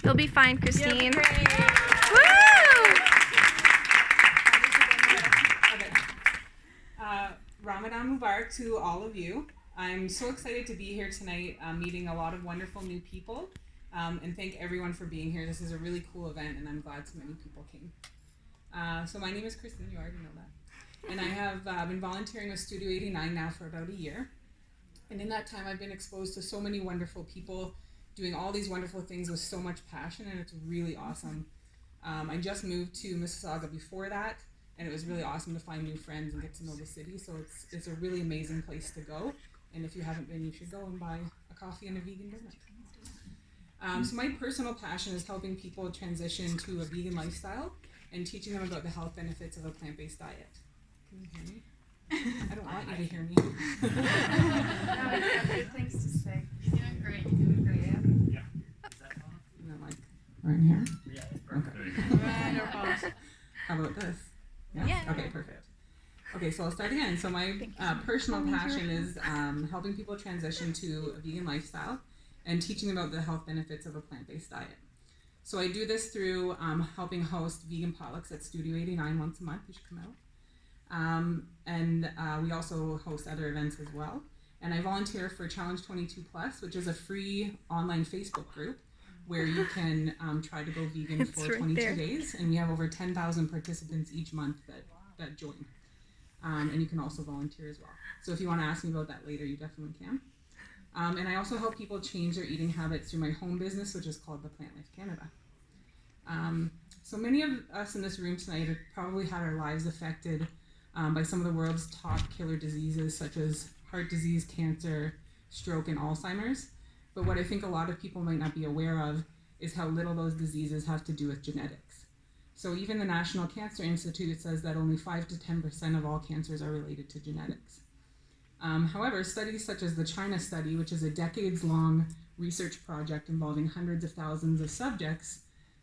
You'll be fine, Christine. Woo! Ramadan Mubarak to all of you. I'm so excited to be here tonight, meeting a lot of wonderful new people, and thank everyone for being here. This is a really cool event, and I'm glad so many people came. So my name is Christine, you already know that. And I have been volunteering with Studio 89 now for about a year. And in that time, I've been exposed to so many wonderful people doing all these wonderful things with so much passion, and it's really awesome. I just moved to Mississauga before that, and it was really awesome to find new friends and get to know the city. So it's a really amazing place to go. And if you haven't been, you should go and buy a coffee and a vegan donut. So my personal passion is helping people transition to a vegan lifestyle and teaching them about the health benefits of a plant-based diet. Can you hear me? I don't want you to hear me. No, you have good things to say. You're doing great. You're doing great. Yeah. Is that on? And then like right in here? Yeah, it's perfect. Okay. How about this? Yeah? Okay, perfect. Okay, so I'll start again. So my personal passion is helping people transition to a vegan lifestyle and teaching them about the health benefits of a plant-based diet. So I do this through helping host vegan potlucks at Studio 89 once a month. You should come out. And we also host other events as well. And I volunteer for Challenge 22 Plus, which is a free online Facebook group where you can try to go vegan for 22 days. And we have over 10,000 participants each month that join. And you can also volunteer as well. So if you want to ask me about that later, you definitely can. And I also help people change their eating habits through my home business, which is called The Plant Life Canada. So many of us in this room tonight have probably had our lives affected by some of the world's top killer diseases, such as heart disease, cancer, stroke, and Alzheimer's. But what I think a lot of people might not be aware of is how little those diseases have to do with genetics. So even the National Cancer Institute says that only 5 to 10% of all cancers are related to genetics. However, studies such as the China study, which is a decades-long research project involving hundreds of thousands of subjects,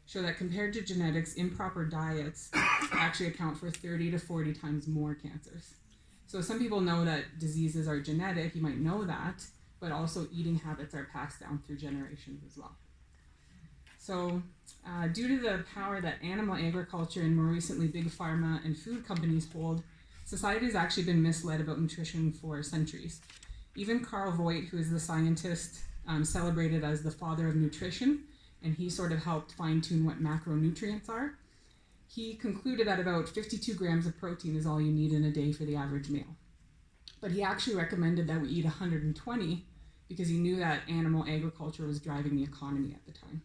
show that compared to genetics, improper diets actually account for 30 to 40 times more cancers. So some people know that diseases are genetic, you might know that, but also eating habits are passed down through generations as well. So due to the power that animal agriculture and more recently big pharma and food companies hold, society has actually been misled about nutrition for centuries. Even Carl Voigt, who is the scientist celebrated as the father of nutrition, and he sort of helped fine-tune what macronutrients are, he concluded that about 52 grams of protein is all you need in a day for the average meal. But he actually recommended that we eat 120 because he knew that animal agriculture was driving the economy at the time.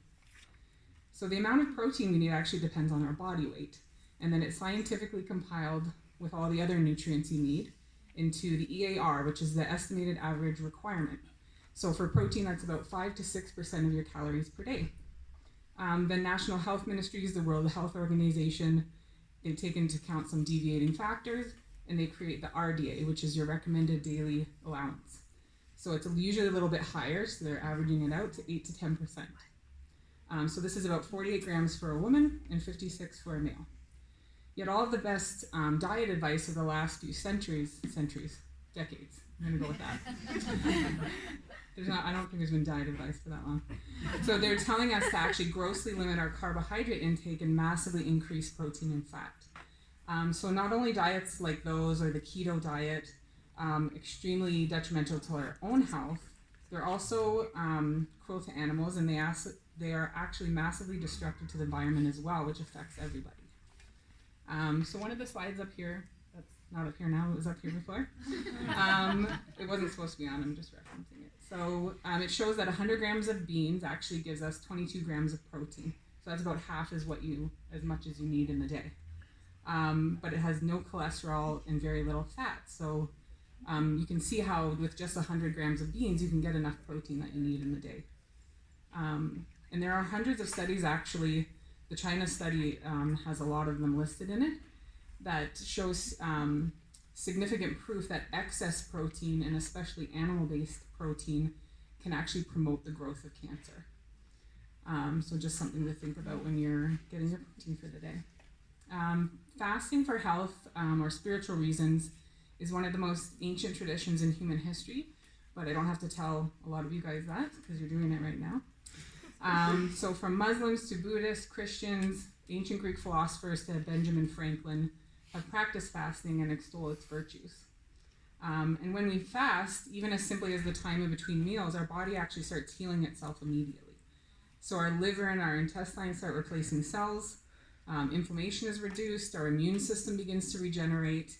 So the amount of protein we need actually depends on our body weight, and then it's scientifically compiled with all the other nutrients you need into the EAR, which is the estimated average requirement. So for protein, that's about 5 to 6% of your calories per day. The National Health Ministries, the World Health Organization, they take into account some deviating factors, and they create the RDA, which is your recommended daily allowance. So it's usually a little bit higher, so they're averaging it out to 8 to 10%. So this is about 48 grams for a woman and 56 for a male. Yet all of the best diet advice of the last few decades, I'm gonna go with that. I don't think there's been diet advice for that long. So they're telling us to actually grossly limit our carbohydrate intake and massively increase protein and fat. So not only diets like those or the keto diet, extremely detrimental to our own health, they're also cruel to animals, and they are actually massively destructive to the environment as well, which affects everybody. So one of the slides up here, that's not up here now, it was up here before. It wasn't supposed to be on, I'm just referencing it. So it shows that 100 grams of beans actually gives us 22 grams of protein. So that's about half as much as you need in the day. But it has no cholesterol and very little fat. So you can see how with just 100 grams of beans, you can get enough protein that you need in the day. And there are hundreds of studies actually. The China study has a lot of them listed in it that shows significant proof that excess protein, and especially animal-based protein, can actually promote the growth of cancer. So just something to think about when you're getting your protein for the day. Fasting for health or spiritual reasons is one of the most ancient traditions in human history, but I don't have to tell a lot of you guys that because you're doing it right now. So from Muslims to Buddhists, Christians, ancient Greek philosophers to Benjamin Franklin have practiced fasting and extol its virtues. And when we fast, even as simply as the time in between meals, our body actually starts healing itself immediately. So our liver and our intestines start replacing cells, inflammation is reduced, our immune system begins to regenerate,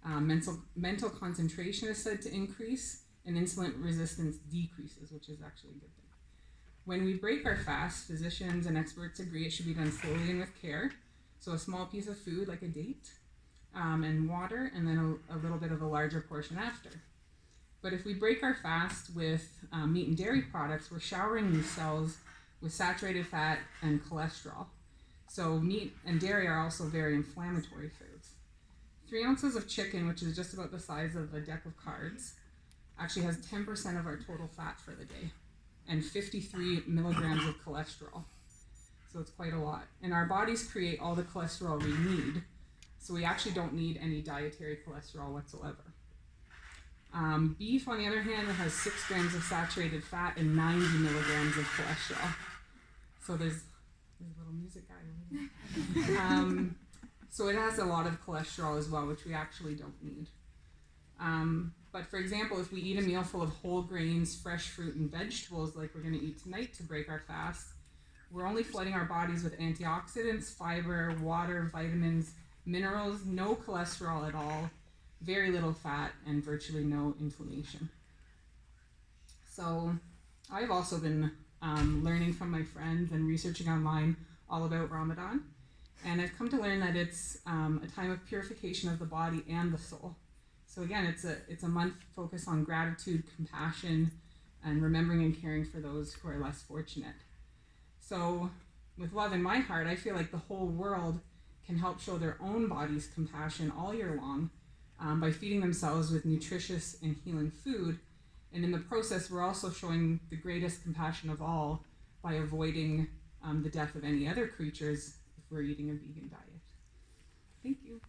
mental concentration is said to increase, and insulin resistance decreases, which is actually a good thing. When we break our fast, physicians and experts agree it should be done slowly and with care. So a small piece of food like a date, and water, and then a little bit of a larger portion after. But if we break our fast with meat and dairy products, we're showering these cells with saturated fat and cholesterol. So meat and dairy are also very inflammatory foods. 3 ounces of chicken, which is just about the size of a deck of cards, actually has 10% of our total fat for the day and 53 milligrams of cholesterol. So it's quite a lot. And our bodies create all the cholesterol we need, so we actually don't need any dietary cholesterol whatsoever. Beef, on the other hand, has 6 grams of saturated fat and 90 milligrams of cholesterol. So there's a little music guy over there. So it has a lot of cholesterol as well, which we actually don't need. But for example, if we eat a meal full of whole grains, fresh fruit, and vegetables like we're going to eat tonight to break our fast, we're only flooding our bodies with antioxidants, fiber, water, vitamins, minerals, no cholesterol at all, very little fat, and virtually no inflammation. So I've also been learning from my friends and researching online all about Ramadan, and I've come to learn that it's a time of purification of the body and the soul. So again, it's a month focused on gratitude, compassion, and remembering and caring for those who are less fortunate. So with love in my heart, I feel like the whole world can help show their own bodies compassion all year long by feeding themselves with nutritious and healing food. And in the process, we're also showing the greatest compassion of all by avoiding the death of any other creatures if we're eating a vegan diet. Thank you.